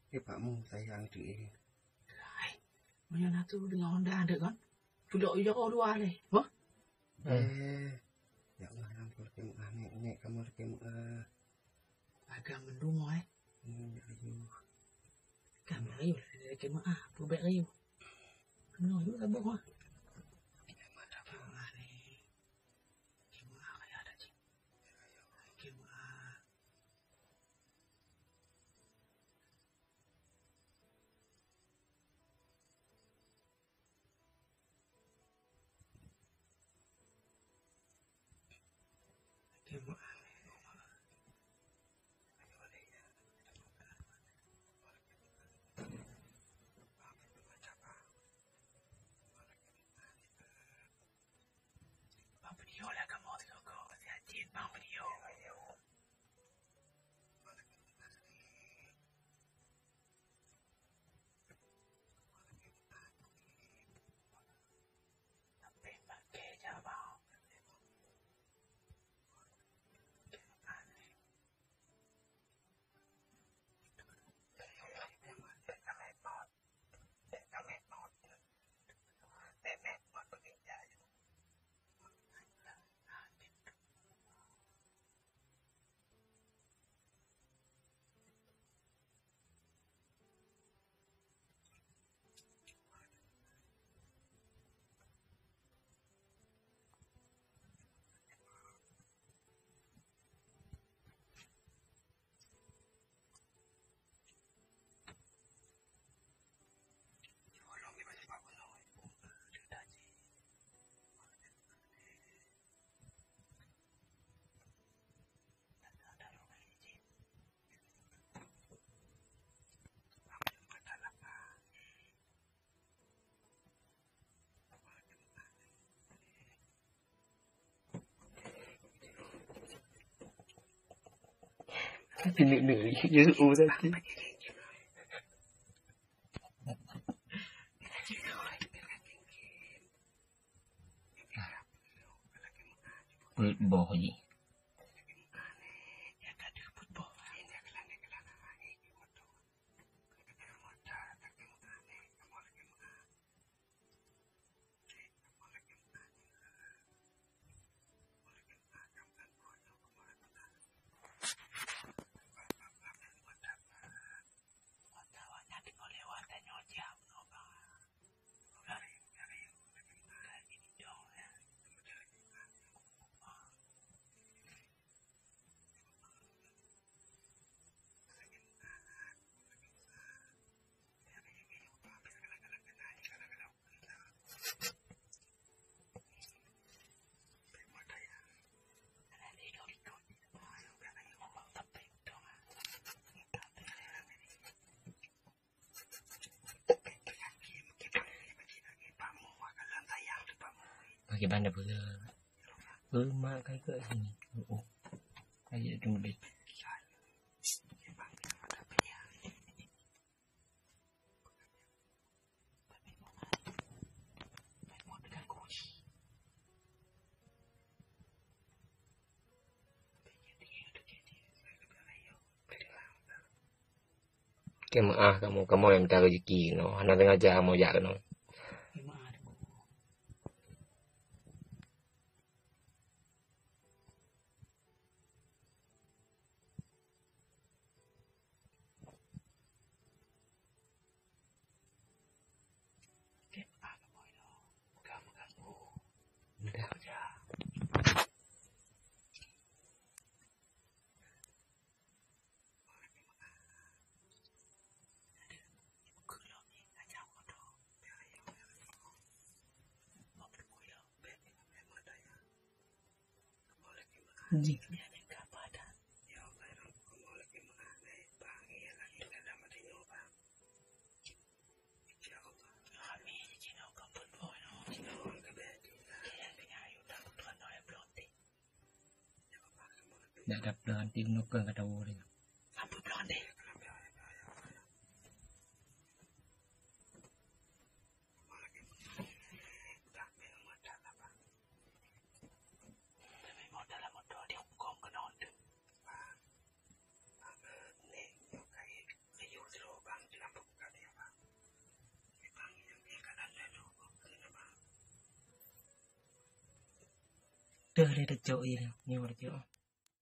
Bapakmu sayang dia. Mana tu dengan Honda ada kan? Pulak je kau dua le. Wah. Ya Allah, ampun kamu nek kamu kamu agak mendung ayu. Kamu ayu kamu pubek ayu. Kenal juga abang mah. Nữ như u ra chứ. Bỏ gì? Bagaimana pula? Mak kagak sini. Oh, ayo tunggu deh. Kamu yang minta rezeki no. Anak tengah ajar mau jak no. Đã đập đơn tim nó cơn cả đầu đi. Sampai pelan deh. Modal dia hukum kena on tu. Kayu terobang. Dah dia cok ini. Ni orang cok.